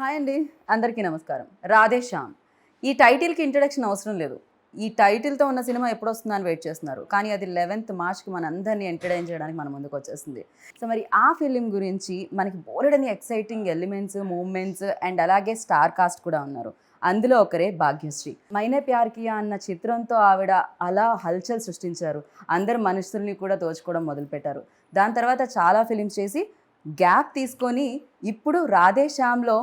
Hi అండి, అందరికీ నమస్కారం. రాధేశ్యామ్, ఈ టైటిల్కి ఇంట్రడక్షన్ అవసరం లేదు. ఈ టైటిల్తో ఉన్న సినిమా ఎప్పుడు వస్తుందని వెయిట్ చేస్తున్నారు, కానీ అది 11th మార్చ్కి మన అందరినీ ఎంటర్టైన్ చేయడానికి మన ముందుకు వచ్చేస్తుంది. సో మరి ఆ ఫిలిం గురించి మనకి బోలెడని ఎక్సైటింగ్ ఎలిమెంట్స్, మూమెంట్స్ అండ్ అలాగే స్టార్ కాస్ట్ కూడా ఉన్నారు. అందులో ఒకరే భాగ్యశ్రీ. మైనే ప్యార్ కియా అన్న చిత్రంతో ఆవిడ అలా హల్చల్ సృష్టించారు. అందరు మనుషుల్ని కూడా దోచుకోవడం మొదలుపెట్టారు. దాని తర్వాత చాలా ఫిలిమ్స్ చేసి గ్యాప్ తీసుకొని ఇప్పుడు రాధేశ్యామ్లో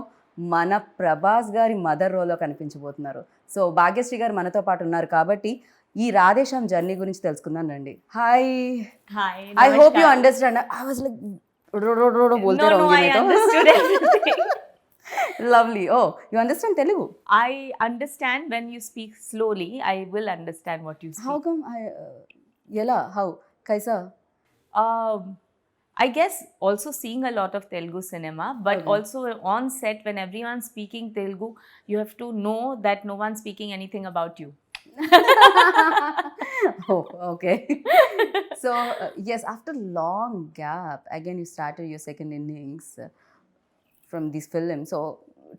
మన ప్రభాస్ గారి మదర్ రోల్లో కనిపించబోతున్నారు. సో భాగ్యశ్రీ గారు మనతో పాటు ఉన్నారు కాబట్టి ఈ రాధేశ్యామ్ జర్నీ గురించి తెలుసుకుందాం రండి. Hi. Hi. I hope you Namaskar. Understand. I was like बोलते No, रहूंगी I मैं तो. understood everything. Lovely. Oh, you understand Telugu? I understand when you speak slowly. I will understand what you speak. How come yela how kaisa? Um, I guess also seeing a lot of Telugu cinema, but Okay. also on set when everyone's speaking Telugu, you have to know that no one's speaking anything about you. Oh, okay. So yes, after long gap again you started your second innings from this film. So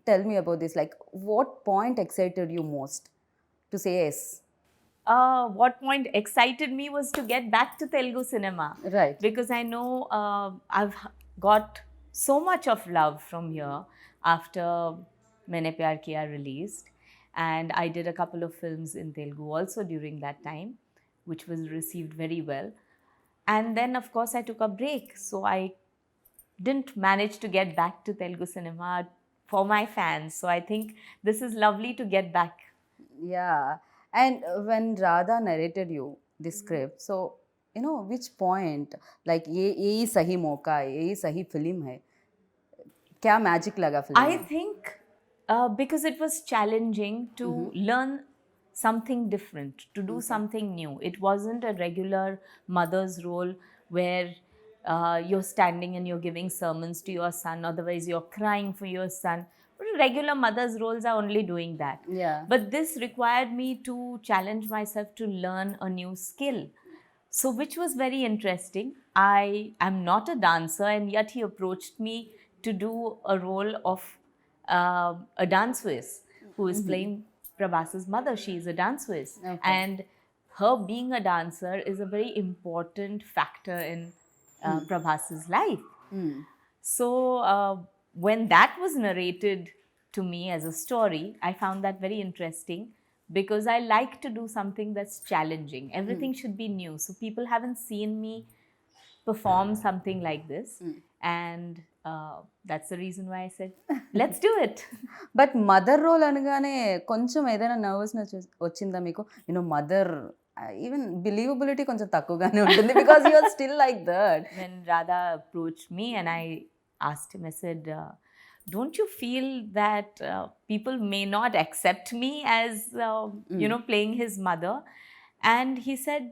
tell me about this, like what point excited you most to say yes? What point excited me was to get back to Telugu cinema. Right. Because I know I've got so much of love from here after Maine Pyar Kiya released, and I did a couple of films in Telugu also during that time, which was received very well. And then of course I took a break, so I didn't manage to get back to Telugu cinema for my fans. So I think this is lovely to get back. Yeah. And when Radha narrated you this script, so you know which point, like ये ही सही मौका है, ये ही सही film है, क्या magic लगा film I में? think because it was challenging to learn something different, to do something new. It wasn't a regular mother's role where you're standing and you're giving sermons to your son, otherwise you're crying for your son. But regular mother's roles are only doing that. Yeah. But this required me to challenge myself to learn a new skill. So, which was very interesting. I am not a dancer, and yet he approached me to do a role of a dance whiz who is playing Prabhas's mother. She is a dance whiz. Okay. And her being a dancer is a very important factor in Prabhas's life. Hmm. So, when that was narrated to me as a story, I found that very interesting because I like to do something that's challenging. Everything should be new. So, people haven't seen me perform something like this. And that's the reason why I said, let's do it. But mother role అనగానే కొంచెం ఏదైనా nervousness వచ్చిందా మీకు? You know mother even believability కొంచెం తక్కువగానే ఉంటుంది because you are still like that. When Radha approached me and I asked him, I said, don't you feel that people may not accept me as, playing his mother? And he said,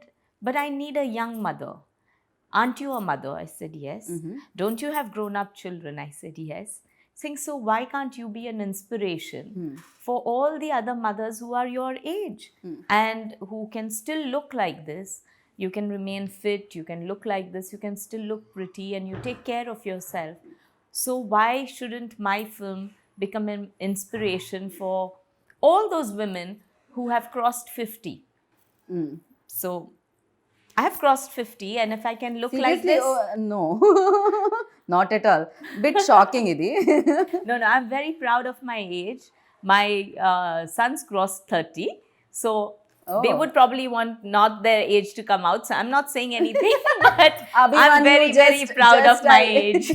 but I need a young mother. Aren't you a mother? I said, yes. Don't you have grown-up children? I said, yes. Saying, so why can't you be an inspiration for all the other mothers who are your age and who can still look like this? You can remain fit, you can look like this, you can still look pretty, and you take care of yourself. So why shouldn't my film become an inspiration for all those women who have crossed 50? So I have crossed 50, and if I can look like this... no not at all. Bit shocking ఇది. No, I'm very proud of my age. My sons crossed 30. So they would probably want not their age to come out. So I'm not saying anything, but I'm very, very proud of my age.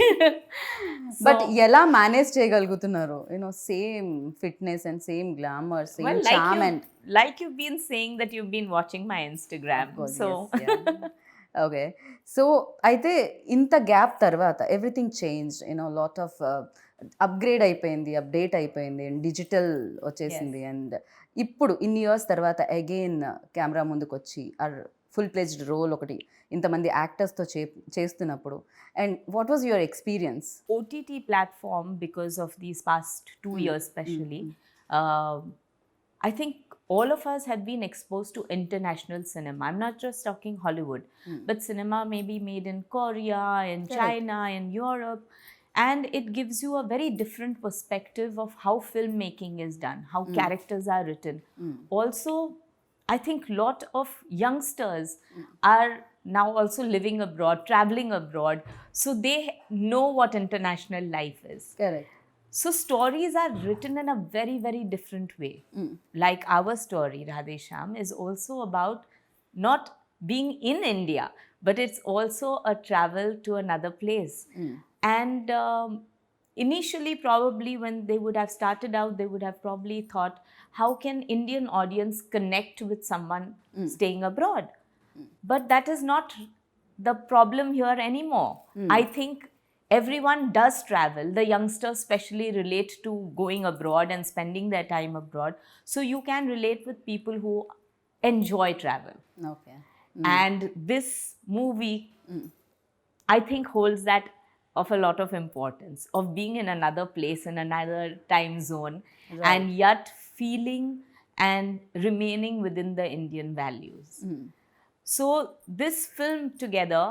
But ఎలా manage చేయగలుగుతున్నారు? You know same fitness and same glamour, same charm and like you've been saying that you've been watching my Instagram. So okay. So అయితే ఇంత gap తర్వాత everything change, you know lot of upgrade అయిపోయింది, update అయిపోయింది, digital వచ్చేసింది. And ఇప్పుడు ఇన్ని years తర్వాత again camera ముందుకు వచ్చి ఫుల్ ప్లేజ్డ్ రోల్ ఒకటి ఇంతమంది యాక్టర్స్తో చేస్తున్నప్పుడు, and what was your experience? OTT platform, because of these past 2 years especially, I think all of us have been exposed to international cinema. I'm not just talking Hollywood, but cinema may be made in Korea, in China, in Europe. and it gives you a very different perspective of how filmmaking is done, how characters are written. Also, I think lot of youngsters are now also living abroad, traveling abroad, so they know what international life is. Correct. So stories are written in a very, very different way. Like our story, Radheshyam, is also about not being in India, but it's also a travel to another place. And initially, probably when they would have started out, they would have probably thought, how can Indian audience connect with someone staying abroad? But that is not the problem here anymore. I think everyone does travel. The youngsters especially relate to going abroad and spending their time abroad. So you can relate with people who enjoy travel. Okay. And this movie, I think, holds that of a lot of importance, of being in another place, in another time zone, and yet feeling and remaining within the Indian values. So this film together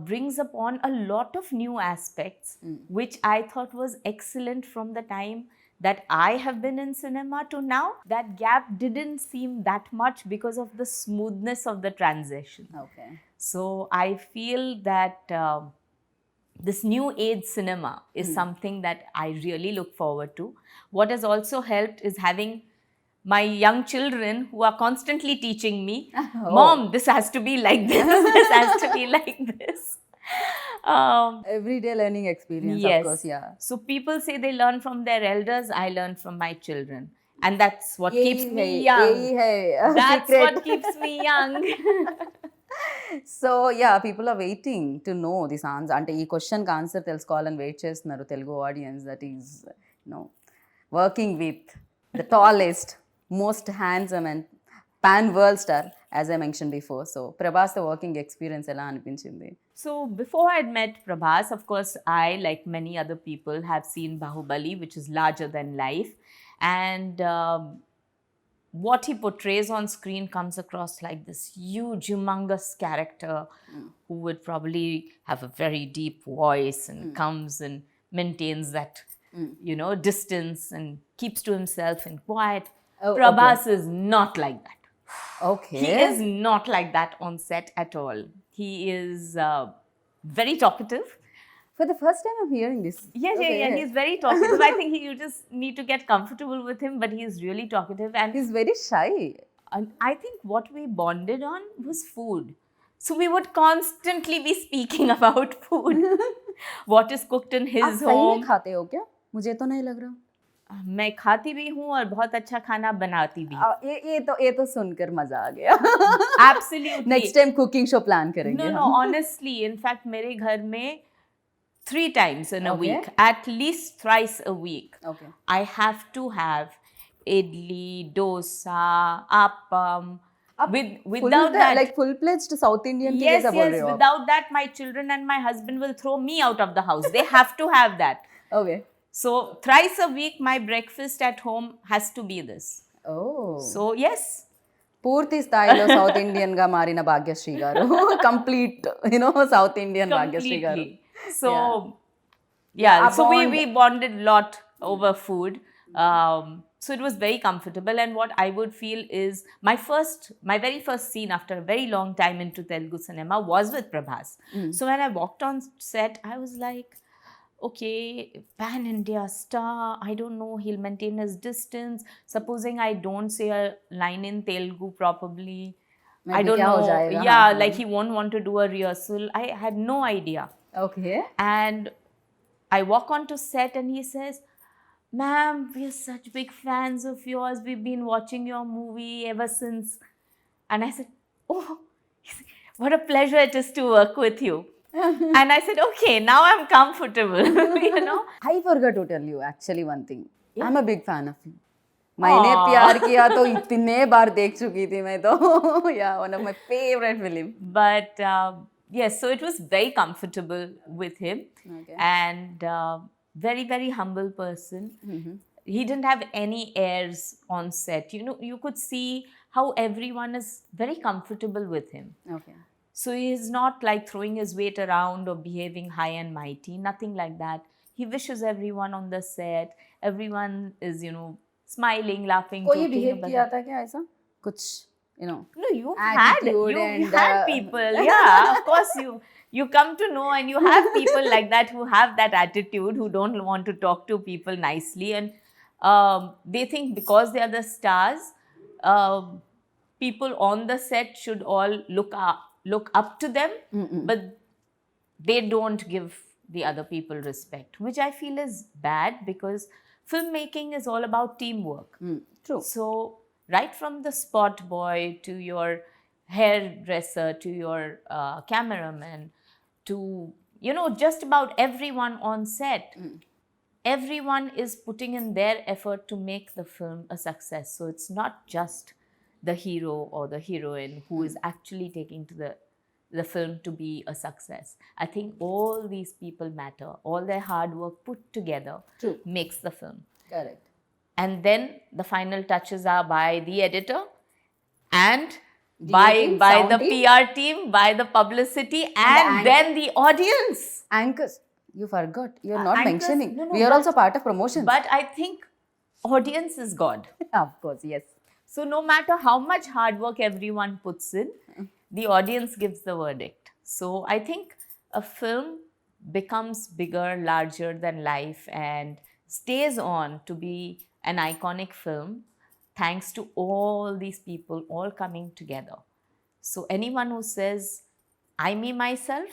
brings upon a lot of new aspects, which I thought was excellent from the time that I have been in cinema to now. That gap didn't seem that much because of the smoothness of the transition. Okay. So I feel that this new age cinema is something that I really look forward to. What has also helped is having my young children who are constantly teaching me, Mom, this has to be like this, this has to be like this. Everyday learning experience, Yes. of course, yeah. So people say they learn from their elders, I learn from my children. And that's what keeps me young. That's Secret. what keeps me young. So yeah people are waiting to know this answer. అంటే ఈ క్వశ్చన్కి answer తెలుసుకోవాలని వెయిట్ చేస్తున్నారు Telugu audience. That is working with the tallest, most handsome and pan world star, as I mention before. So Prabhas working experience ఎలా అనిపించింది? So before I'd met Prabhas, of course, I, like many other people, have seen Bahubali, which is larger than life. And what he portrays on screen comes across like this huge, humongous character who would probably have a very deep voice and comes and maintains that, distance and keeps to himself and quiet. Prabhas is not like that. Okay. He is not like that on set at all. He is very talkative. For the first time I'm hearing this. Yeah. He's very talkative. I think you just need to get comfortable with him, but he's really talkative. And He's very shy. I think what we bonded on was food. So we would constantly be speaking about food. What is cooked in his आप सही में home. खाते हो क्या? मुझे तो नहीं लग रहा. मैं खाती भी हूँ और बहुत अच्छा खाना बनाती भी. ये तो सुनकर मजा आ गया. Absolutely. Next time cooking show plan करेंगे. No, honestly, in fact, मेरे घर में 3 times in a week, at least thrice a week, Okay. I have to have idli, dosa, appam. Without that, like full-fledged South Indian के yes, जैसा बोल रहे हो आप. without that, my children and my husband will throw me out of the house. They have to have that. Okay. So thrice a week, my breakfast at home has to be this. Oh. So yes. పూర్తి స్థాయిలో south Indian గా మారిన భాగ్యశ్రీ గారు. Complete south Indian Bhagyashree గారు. Completely. So, yeah, A so bond. we bonded a lot over food. So it was very comfortable. And what I would feel is my very first scene after a very long time into Telugu cinema was with Prabhas. So when I walked on set, I was like, okay, pan-India star, I don't know, he'll maintain his distance. Supposing I don't say a line in Telugu properly, I Maybe don't kya ho know. jayega? Yeah, हाँ, like he won't want to do a rehearsal. I had no idea. Okay. And I walk onto set and he says, ma'am, we're such big fans of yours. We've been watching your movie ever since. And I said, oh, what a pleasure it is to work with you. And I said, okay, now I'm comfortable, I forgot to tell you actually one thing. I'm a big fan of you. मैंने प्यार किया तो इतने बार देख चुकी थी मैं तो. Yeah, one of my favorite film. But yes, so it was very comfortable with him. Okay. And very, very humble person. He didn't have any airs on set. You could see how everyone is very comfortable with him. Okay. So he is not like throwing his weight around or behaving high and mighty, nothing like that. He wishes everyone on the set, everyone is, smiling, laughing, कोई joking behave about किया it. था क्या ऐसा कुछ No, you've attitude you and had people, yeah, of course you come to know, and you have people like that who have that attitude, who don't want to talk to people nicely, and they think because they are the stars, people on the set should all look up to them, but they don't give the other people respect, which I feel is bad, because filmmaking is all about teamwork. true. So right from the spot boy to your hairdresser to your cameraman to just about everyone on set, everyone is putting in their effort to make the film a success. So it's not just the hero or the heroine who is actually taking to the film to be a success. I think all these people matter. All their hard work put together True. makes the film. Correct. And then the final touches are by the editor and team, by sound the team. PR team, by the publicity, and then the audience. Anchors, you forgot. You're not Anchors- mentioning. no, We are but- also part of promotions. But I think audience is God. Of course, yes. So no matter how much hard work everyone puts in, the audience gives the verdict. So I think a film becomes bigger, larger than life, and stays on to be an iconic film thanks to all these people all coming together. So anyone who says, I, me, myself,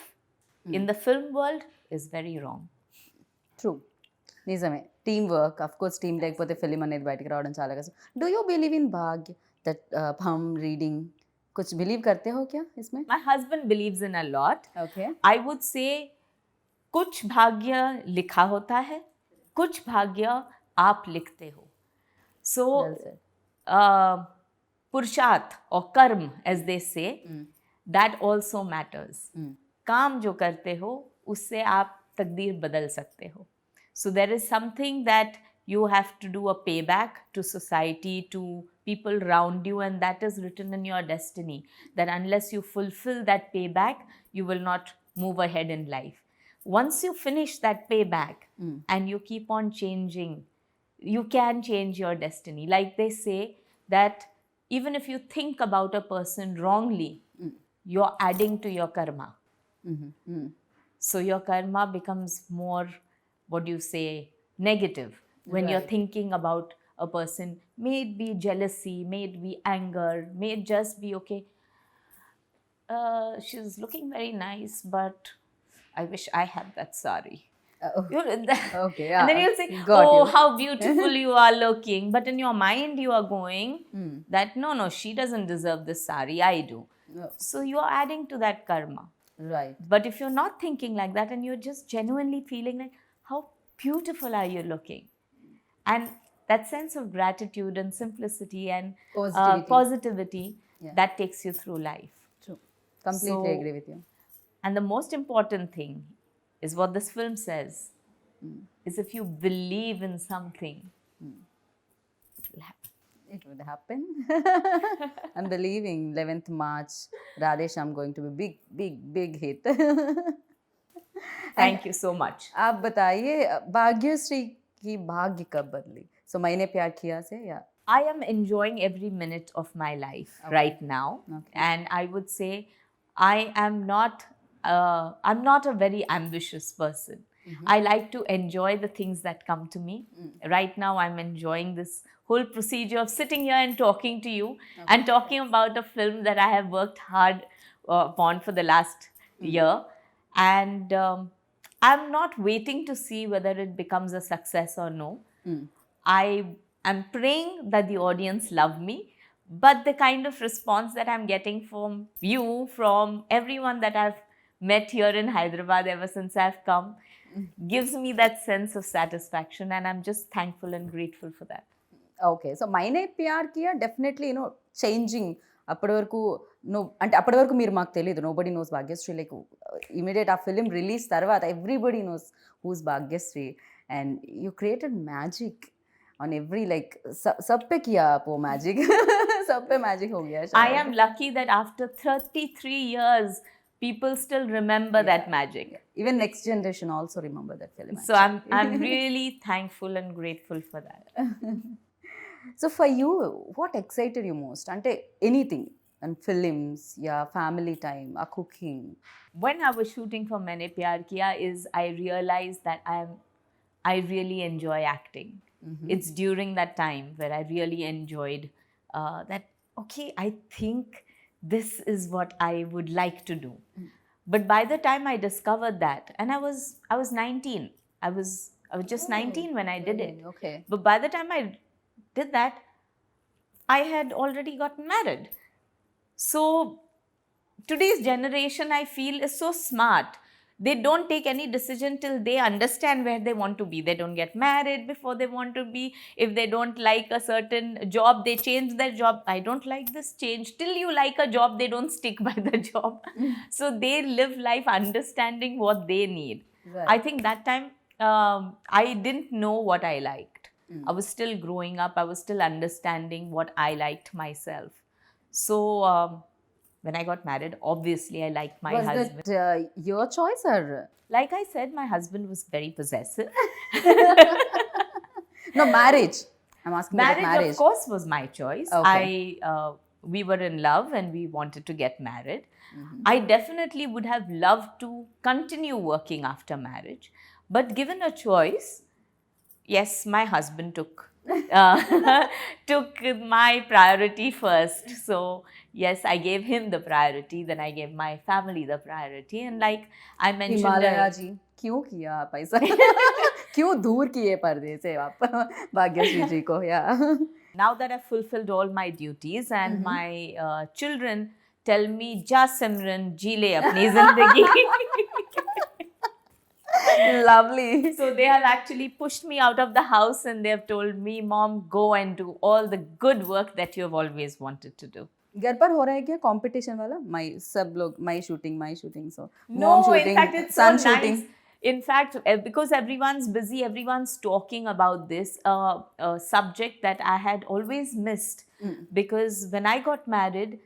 in the film world is very wrong. True నిజమే team work of course team లేకపోతే film అనేది బయటికి రావడం చాలా కష్టం do you believe इन भाग्य that हम reading कुछ बिलीव करते हो क्या इसमें My husband believes in a lot. Okay I would say कुछ भाग्य लिखा होता है, कुछ भाग्य आप लिखते हो. So पुरुषार्थ or कर्म as they say, that also matters. काम जो करते हो उससे आप तकदीर बदल सकते हो. So there is something that you have to do a payback to society, to people around you, and that is written in your destiny, that unless you fulfill that payback, you will not move ahead in life. Once you finish that payback and you keep on changing, you can change your destiny. Like they say that even if you think about a person wrongly, you're adding to your karma. So your karma becomes more, what do you say, negative when you're Right. thinking about a person. May it be jealousy, may it be anger, may it just be, okay, she's looking very nice, but I wish I had that sari. Okay, And then yeah, you'll say, got oh, you. how beautiful you are looking. But in your mind, you are going that, no, she doesn't deserve this sari, I do. No. So you are adding to that karma. Right. But if you're not thinking like that and you're just genuinely feeling like, how beautiful are you looking? And that sense of gratitude and simplicity and positivity Yeah. that takes you through life. True. Completely So- agree with you. And the most important thing is what this film says, is if you believe in something, it will happen. It would happen. I'm believing 11th March, Radheshyam going to be big hit. Thank you so much. आप बताइए भाग्यश्री की भाग्य कब बदली सो मैंने प्यार किया से या I am enjoying every minute of my life right now. Okay. And I would say I'm not a very ambitious person. I like to enjoy the things that come to me. Right now, I'm enjoying this whole procedure of sitting here and talking to you and talking about a film that I have worked hard upon for the last year. And I'm not waiting to see whether it becomes a success or no. I am praying that the audience love me, but the kind of response that I'm getting from you, from everyone that I've met here in Hyderabad ever since I've come, gives me that sense of satisfaction, and I'm just thankful and grateful for that. Okay so Maine Pyar Kiya definitely changing అప్పటి వరకు అంటే అప్పటి వరకు మీరు మాకు తెలియదు nobody knows Bhagyashree like immediate ఆ film release తర్వాత everybody knows who's Bhagyashree and you created magic on every like सब पे किया आप वो मैजिक सब पे मैजिक हो गया I am lucky that after 33 years people still remember that magic. Even next generation also remember that film. So I'm really thankful and grateful for that. So for you, what excited you most? Ante anything, and films, yeah, family time, or cooking. When I was shooting for Maine Pyar Kiya is I realized that I really enjoy acting. It's during that time where I really enjoyed that, okay, I think this is what I would like to do. But by the time I discovered that, and I was 19, I was just 19 when I did it. Okay. But by the time I did that, I had already gotten married. So today's generation, I feel, is so smart. They don't take any decision till they understand where they want to be. They don't get married before they want to be. If they don't like a certain job, they change their job. I don't like this, change. Till you like a job, they don't stick by the job. So they live life understanding what they need. Right. I think that time I didn't know what I liked. I was still growing up. I was still understanding what I liked myself. So when I got married, obviously I liked my husband. Was that your choice or? Like I said, my husband was very possessive. No, marriage. I'm asking about marriage. Of course, was my choice. Okay. We were in love and we wanted to get married. I definitely would have loved to continue working after marriage. But given a choice, yes, my husband took my priority first. So yes, I gave him the priority, then I gave my family the priority. And like I mentioned, Himalaya जी क्यों किया आप ऐसा? क्यों दूर किए पर्दे से आप भाग्यश्री जी को? Yeah. Now that I've fulfilled all my duties and my children tell me, "Ja Simran, ji le apni zindagi." Lovely. So they have actually pushed me out of the house and they have told me, "Mom, go and do all the good work that you have always wanted to do." घर पर हो रहा है क्या competition वाला? सब लोग my shooting so No, in fact, it's so nice. In fact, because everyone's busy, everyone's talking about this subject that I had always missed. Because when I got married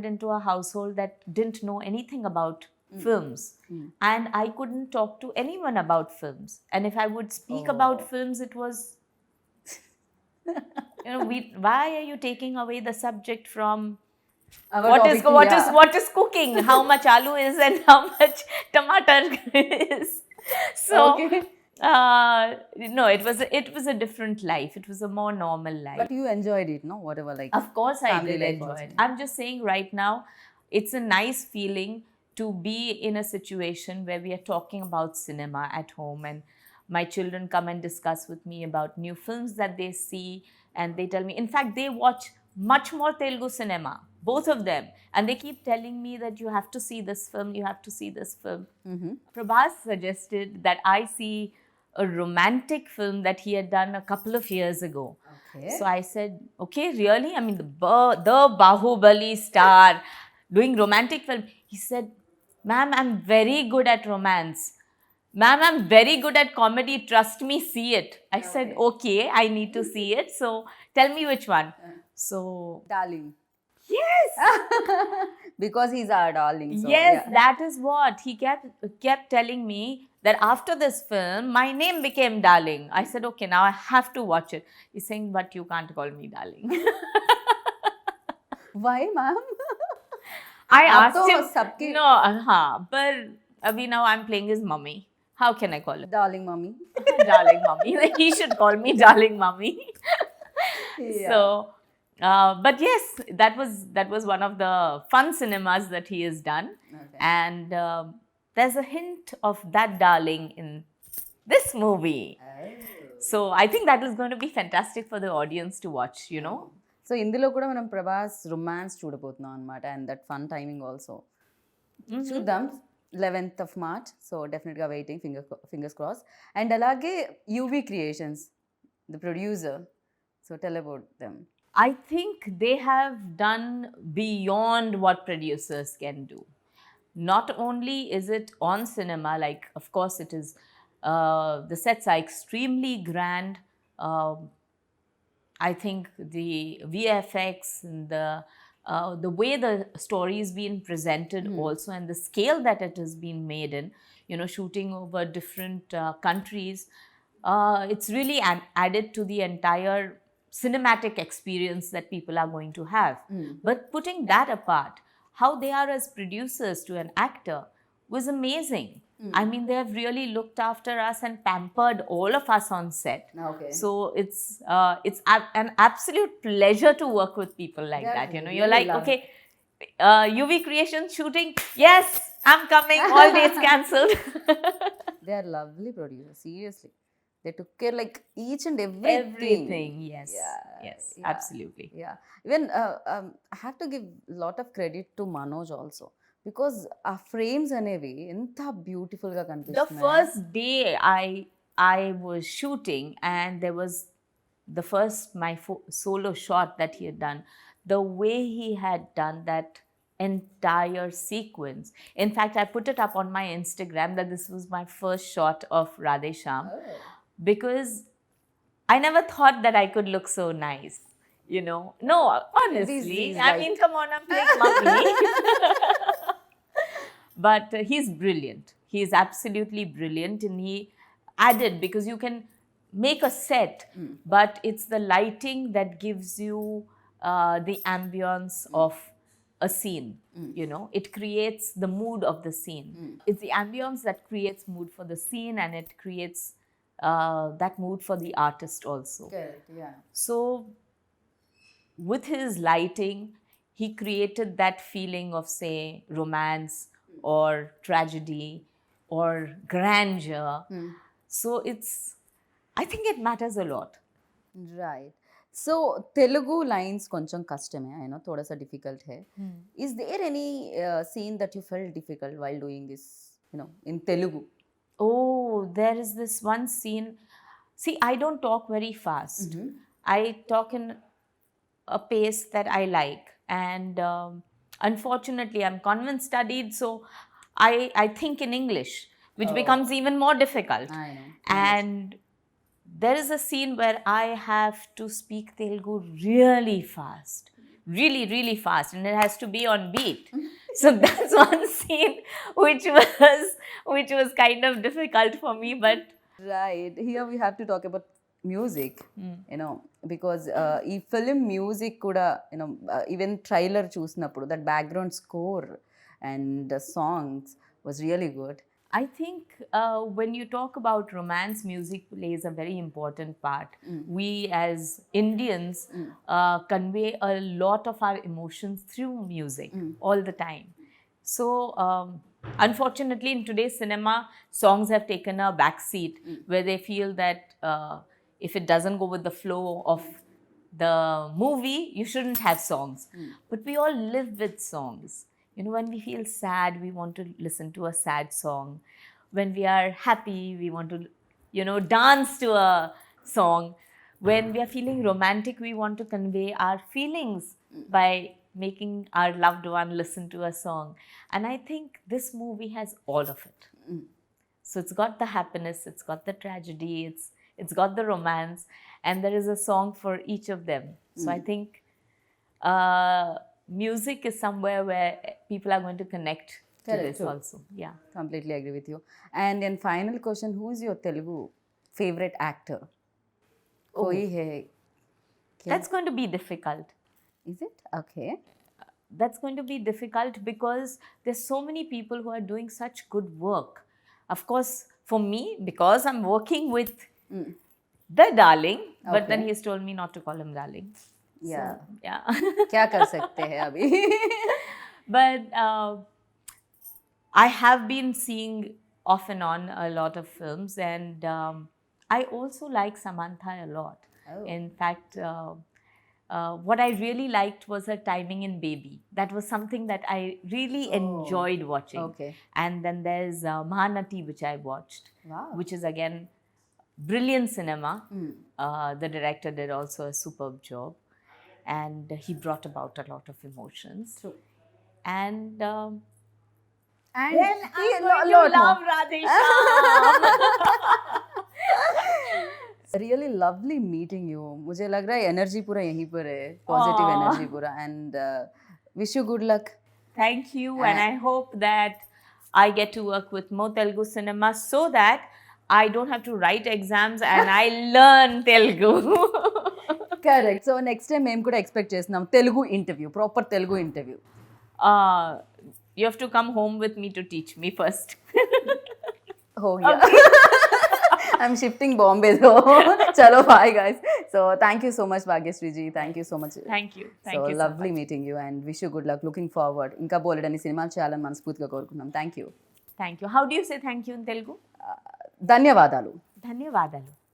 into a household that didn't know anything about films. And I couldn't talk to anyone about films. And if I would speak about films, it was, why are you taking away the subject from what is cooking, how much aloo is and how much tomato is. So no, it was a different life. It was a more normal life. But you enjoyed it, no? Whatever, like of course I family did life enjoy also. it. I'm just saying right now, it's a nice feeling to be in a situation where we are talking about cinema at home and my children come and discuss with me about new films that they see, and they tell me, in fact, they watch much more Telugu cinema, both of them, and they keep telling me that you have to see this film, you have to see this film. Prabhas suggested that I see a romantic film that he had done a couple of years ago. Okay. So I said, okay, really? I mean, the Bahubali star doing romantic film. He said, "Ma'am, I'm very good at romance. Ma'am, I'm very good at comedy. Trust me, see it." I said, okay, I need to see it. So tell me which one. So, Darling. yes. Because he's our darling. So, Yes, yeah. that is what. He kept telling me that after this film, my name became Darling. I said, okay, now I have to watch it. He's saying, but you can't call me Darling. Why, ma'am? I आप asked तो him. सबके No, but abhi now I'm playing his mummy. How can I call it? darling mommy. Darling mummy. He should call me Darling mummy. Yeah. So, but yes, that was one of the fun cinemas that he has done. Okay. And there's a hint of that darling in this movie. So I think that is going to be fantastic for the audience to watch, so ఇందులో కూడా మనం Prabhas romance చూడబోతున్నాం అనమాట, and that fun timing also. చూద్దాం 11th of March. So డెఫినెట్గా waiting, fingers cross. And అలాగే UV creations, the producer, so tell about them. I think they have done beyond what producers can do. Not only is it on cinema, like of course it is, the sets are extremely grand. I think the VFX and the the way the story is being presented also, and the scale that it has been made in, shooting over different countries, it's really added to the entire cinematic experience that people are going to have. But putting that apart, how they are as producers to an actor was amazing. I mean, they have really looked after us and pampered all of us on set. Okay. So it's an absolute pleasure to work with people like that. You're really like, love okay, UV Creations shooting, yes, I'm coming, all dates cancelled. They are lovely producers, seriously. They took care like each and everything. Yes. Yeah, Yes, yeah, absolutely. Yeah. Even I have to give a lot of credit to Manoj also. Because ఆ frames అనేవి ఎంత beautiful గా The కనిపిస్తున్నాయి. first day I was shooting, and there was the first my solo shot that he had done. The way he had done that entire sequence. In fact, I put it up on my Instagram that this was my first shot of Radheshyam, because I never thought that I could look so nice. No, honestly. These I mean, come on, I'm playing mummy. But he's brilliant. He is absolutely brilliant, and he added, because you can make a set, but it's the lighting that gives you the ambience of a scene. It creates the mood of the scene. It's the ambience that creates mood for the scene, and it creates that mood for the artist also. Correct, yeah. So with his lighting, he created that feeling of, say, romance or tragedy or grandeur. So I think it matters a lot. Right. So Telugu lines కొంచెం కష్టమే, I know थोड़ा सा difficult है. Is there any scene that you felt difficult while doing this, in Telugu? Oh, there is this one scene. See, I don't talk very fast. I talk in a pace that I like, and unfortunately, I'm convent studied, so I think in English, which becomes even more difficult. I know. And there is a scene where I have to speak Telugu really fast, really, really fast, and it has to be on beat. So that's one scene which was kind of difficult for me, but Right. Here we have to talk about music, because ఈ film music కూడా even trailer చూసినప్పుడు that background score and songs was really good. I think when you talk about romance, music plays a very important part. We as Indians convey a lot of our emotions through music all the time. So unfortunately, in today's cinema, songs have taken a back seat, where they feel that if it doesn't go with the flow of the movie, you shouldn't have songs. But we all live with songs. When we feel sad, we want to listen to a sad song. When we are happy, we want to, dance to a song. When we are feeling romantic, we want to convey our feelings by making our loved one listen to a song. And I think this movie has all of it. So it's got the happiness, it's got the tragedy, it's got the romance, and there is a song for each of them. So I think music is somewhere where people are going to connect to this also. Yeah. Completely agree with you. And then final question, who is your Telugu favorite actor? Koi hai? That's going to be difficult. Is it? Okay. That's going to be difficult because there's so many people who are doing such good work. Of course, for me, because I'm working with the darling, but then he's told me not to call him darling. Yeah. So, yeah. क्या कर सकते हैं अभी? But I have been seeing off and on a lot of films, and I also like Samantha a lot. In fact, what I really liked was her timing in Baby. That was something that I really enjoyed watching. Okay. And then there's Mahanati, which I watched, which is again brilliant cinema. The director did also a superb job, and he brought about a lot of emotions. True. And And then I'm going to love Radheshyam. Really lovely meeting you. मुझे लग रहा है energy पूरा यहीं पर है, positive energy पूरा. And wish you good luck. Thank you, and I hope that I get to work with more Telugu cinema so that I don't have to write exams and I learn Telugu. Correct. So next time మేము కూడా expect చేస్తున్నాం Telugu interview, proper Telugu interview. You have to come home with me to teach me first. Oh yeah. I'm shifting Bombay though. Chalo, bye guys. So thank you so much Bhagyasree ji. Thank you so much. Thank you. Thank So you lovely so much. meeting you and wish you good luck. Looking forward. ఇంకా బోలెడని సినిమాలు చేయాలని మనస్ఫూర్తిగా కోరుకుందాం. Thank you. Thank you. How do you say thank you in Telugu? ధన్యవాదాలు. ధన్యవాదాలు.